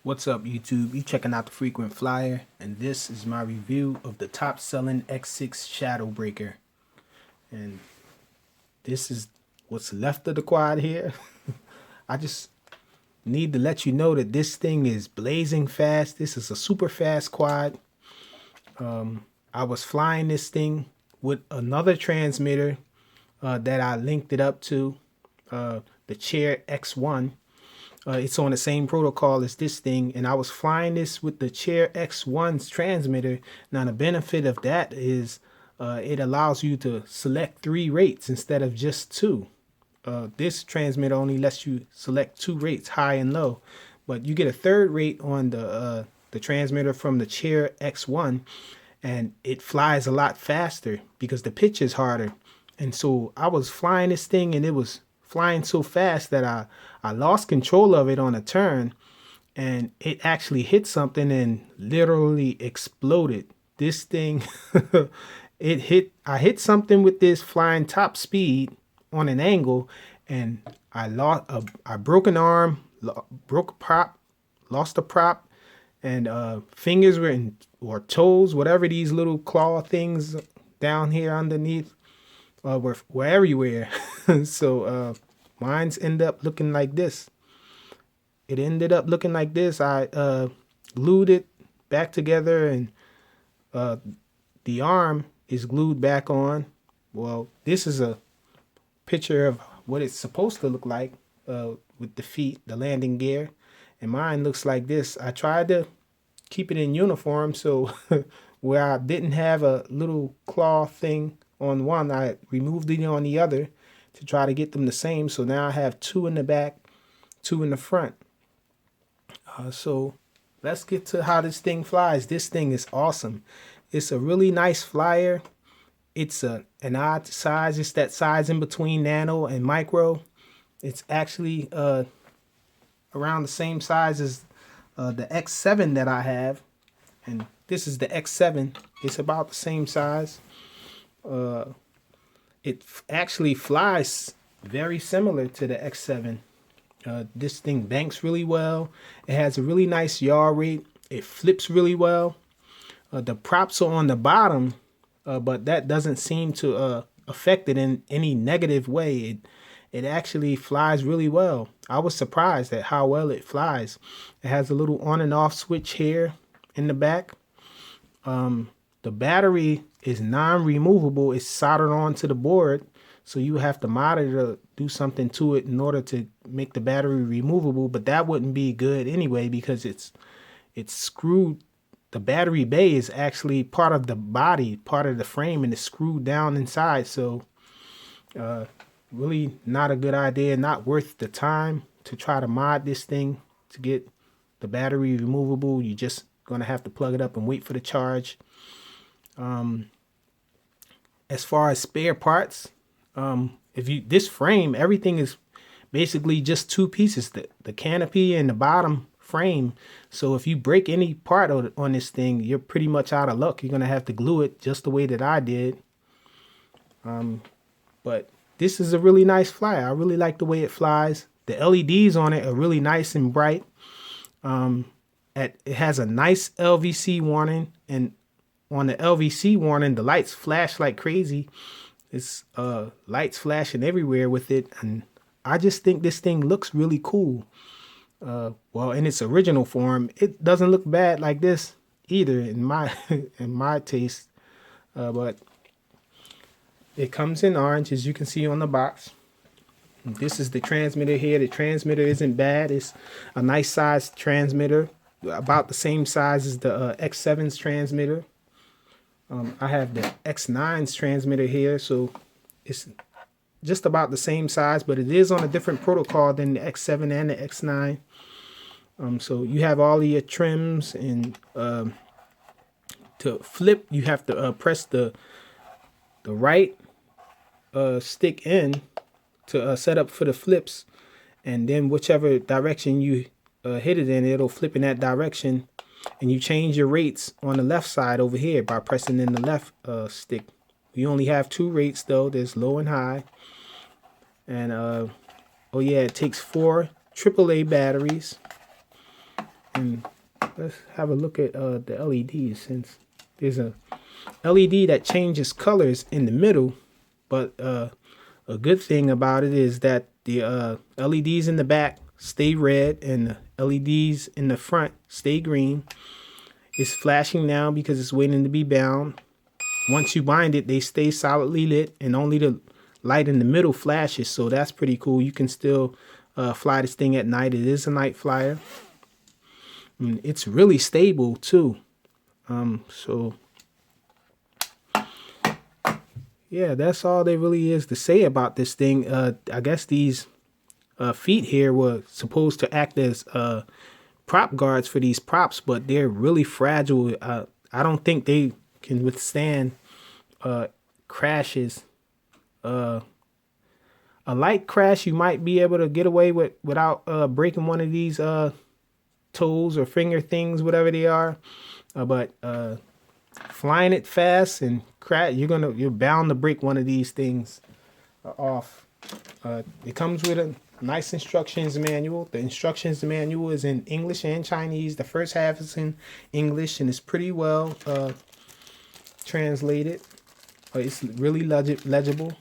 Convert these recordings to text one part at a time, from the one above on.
What's up, YouTube? You checking out the Frequent Flyer, and this is my review of the top selling X6 Shadow Breaker. And this is what's left of the quad here. I just need to let you know that this thing is blazing fast. This is a super fast quad. I was flying this thing with another transmitter that I linked it up to, the Chair X1. It's on the same protocol as this thing, and I was flying this with the Chair X1's transmitter. Now the benefit of that is it allows you to select 3 rates instead of just 2. This transmitter only lets you select 2 rates, high and low, but you get a 3rd rate on the transmitter from the Chair X1, and it flies a lot faster because the pitch is harder. And so I was flying this thing, and it was flying so fast that I lost control of it on a turn, and it actually hit something and literally exploded. This thing, I hit something with this flying top speed on an angle, and I broke an arm, broke a prop, lost a prop, and fingers or toes, whatever these little claw things down here underneath were everywhere. So mine's end up looking like this. It ended up looking like this. I glued it back together, and the arm is glued back on. Well, this is a picture of what it's supposed to look like with the feet, the landing gear, and mine looks like this. I tried to keep it in uniform, so where I didn't have a little claw thing on one, I removed it on the other to try to get them the same. So now I have 2 in the back, 2 in the front. So let's get to how this thing flies. This thing is awesome. It's a really nice flyer. It's an odd size. It's that size in between nano and micro. It's actually around the same size as the X7 that I have. And this is the X7. It's about the same size. It actually flies very similar to the X7. This thing banks really well. It has a really nice yaw rate. It flips really well. The props are on the bottom, but that doesn't seem to affect it in any negative way. It actually flies really well. I was surprised at how well it flies. It has a little on and off switch here in the back. The battery is non-removable. It's soldered onto the board, so you have to monitor, do something to it in order to make the battery removable. But that wouldn't be good anyway because it's screwed. The battery bay is actually part of the body, part of the frame, and it's screwed down inside. So really not a good idea. Not worth the time to try to mod this thing to get the battery removable. You're just gonna have to plug it up and wait for the charge. As far as spare parts, this frame, everything is basically just 2 pieces, the canopy and the bottom frame. So if you break any part on this thing, you're pretty much out of luck. You're gonna have to glue it just the way that I did. But this is a really nice flyer. I really like the way it flies. The LEDs on it are really nice and bright. It has a nice LVC warning, and on the LVC warning, the lights flash like crazy. It's lights flashing everywhere with it, and I just think this thing looks really cool. Well, in its original form, it doesn't look bad like this either in my in my taste. But it comes in orange, as you can see on the box. This is the transmitter here. The transmitter isn't bad. It's a nice size transmitter, about the same size as the X7's transmitter. I have the X9's transmitter here, so it's just about the same size, but it is on a different protocol than the X7 and the X9. So you have all of your trims, and to flip, you have to press the right stick in to set up for the flips, and then whichever direction you hit it in, it'll flip in that direction. And you change your rates on the left side over here by pressing in the left stick. You only have 2 rates though. There's low and high. And oh yeah, it takes 4 AAA batteries. And let's have a look at the LEDs, since there's a LED that changes colors in the middle, but a good thing about it is that the LEDs in the back stay red and the LEDs in the front stay green. It's flashing now because it's waiting to be bound. Once you bind it, they stay solidly lit, and only the light in the middle flashes, so that's pretty cool. You can still fly this thing at night. It is a night flyer. And it's really stable too. So yeah, that's all there really is to say about this thing. I guess these feet here were supposed to act as prop guards for these props, but they're really fragile. I don't think they can withstand crashes. A light crash you might be able to get away with without breaking one of these toes or finger things, whatever they are. But flying it fast and crash, you're bound to break one of these things off. It comes with a nice instructions manual. The instructions manual is in English and Chinese. The first half is in English and it's pretty well translated. It's really legible.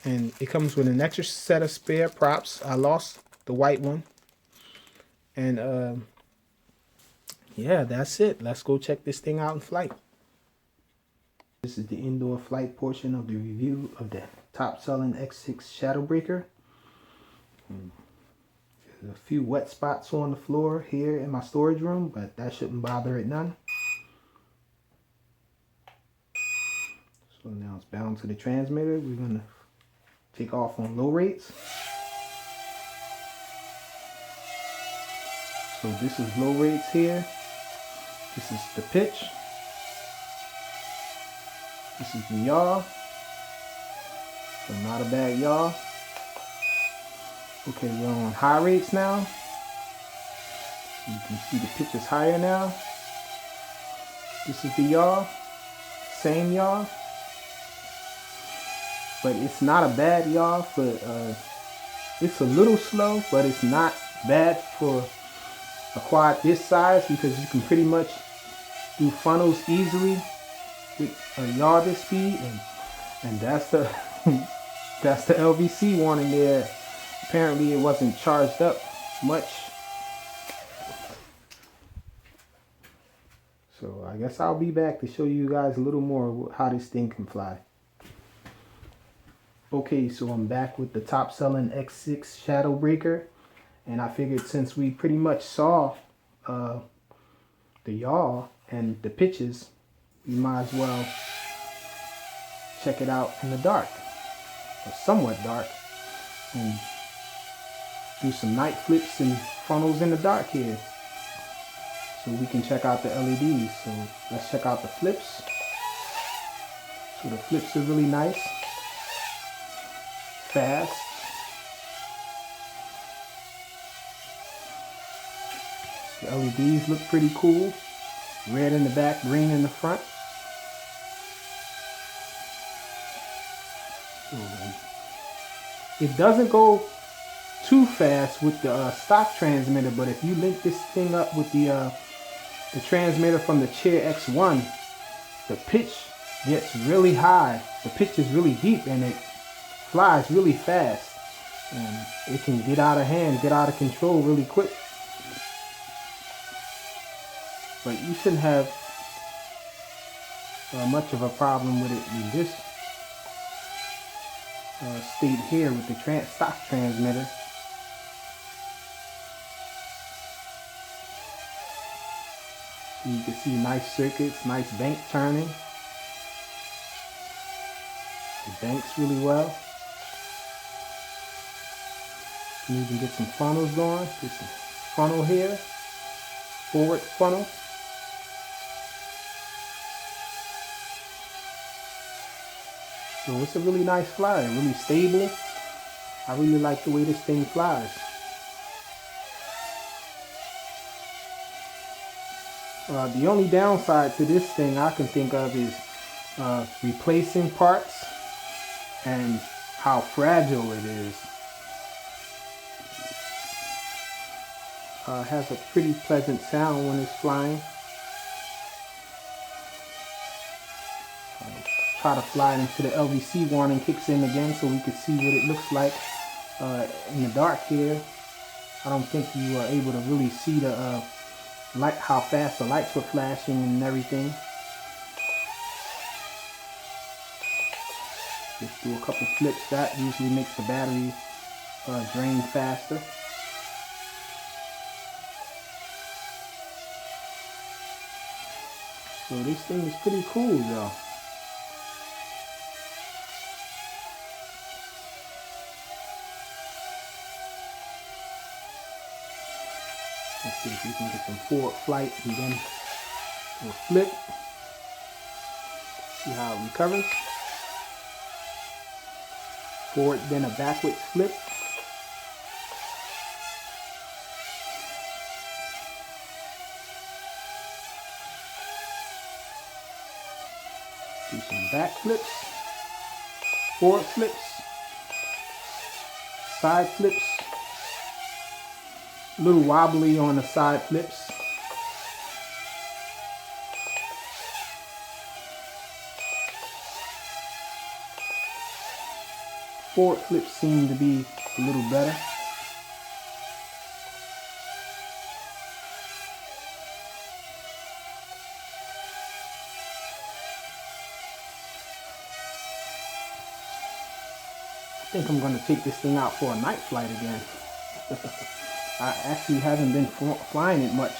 And it comes with an extra set of spare props. I lost the white one. And yeah, that's it. Let's go check this thing out in flight. This is the indoor flight portion of the review of the top-selling X6 Shadowbreaker. There's a few wet spots on the floor here in my storage room, but that shouldn't bother it none. So now it's bound to the transmitter. We're going to take off on low rates. So this is low rates here. This is the pitch. This is the yaw. So not a bad yaw. Okay, we're on high rates now. You can see the pitch is higher now. This is the yaw. Same yaw. But it's not a bad yaw for it's a little slow, but it's not bad for a quad this size, because you can pretty much do funnels easily with a yaw this speed, and that's the that's the LVC warning there. Apparently it wasn't charged up much. So I guess I'll be back to show you guys a little more how this thing can fly. Okay, so I'm back with the top selling X6 Shadowbreaker, and I figured since we pretty much saw the yaw and the pitches, we might as well check it out in the dark, or somewhat dark, and do some night flips and funnels in the dark here, so we can check out the LEDs. So let's check out the flips. So the flips are really nice. Fast. The LEDs look pretty cool. Red in the back, green in the front. It doesn't go too fast with the stock transmitter, but if you link this thing up with the transmitter from the Chair X1, the pitch gets really high. The pitch is really deep and it flies really fast, and it can get out of hand, get out of control really quick. But you shouldn't have much of a problem with it in this state here with the stock transmitter. So you can see nice circuits, nice bank turning. It banks really well. You can even get some funnels going. Get some funnel here, forward funnel. So it's a really nice flyer, really stable. I really like the way this thing flies. The only downside to this thing I can think of is replacing parts and how fragile it is. Has a pretty pleasant sound when it's flying. Try to fly it until the LVC warning kicks in again so we can see what it looks like in the dark here. I don't think you are able to really see the light, how fast the lights were flashing and everything. Just do a couple flips. That usually makes the battery drain faster. So this thing is pretty cool though. Let's see if we can get some forward flight and then we'll flip. See how it recovers. Forward, then a backwards flip. Do some back flips, forward flips, side flips. A little wobbly on the side flips. Forward flips seem to be a little better. I think I'm going to take this thing out for a night flight again. I actually haven't been flying it much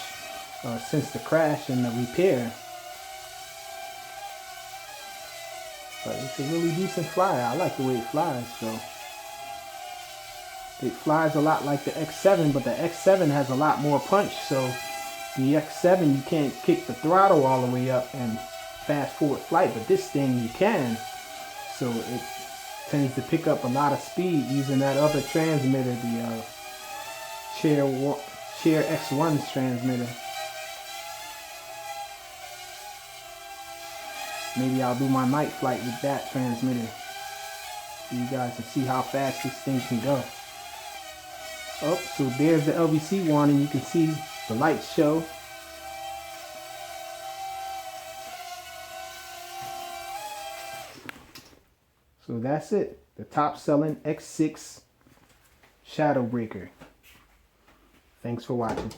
since the crash and the repair. But it's a really decent flyer. I like the way it flies. So it flies a lot like the X7, but the X7 has a lot more punch. So the X7, you can't kick the throttle all the way up and fast forward flight, but this thing you can. So it tends to pick up a lot of speed using that other transmitter, the Chair X1's transmitter. Maybe I'll do my night flight with that transmitter so you guys can see how fast this thing can go. Oh, so there's the LVC warning. You can see the lights show. So that's it. The top selling X6 Shadow Breaker. Thanks for watching.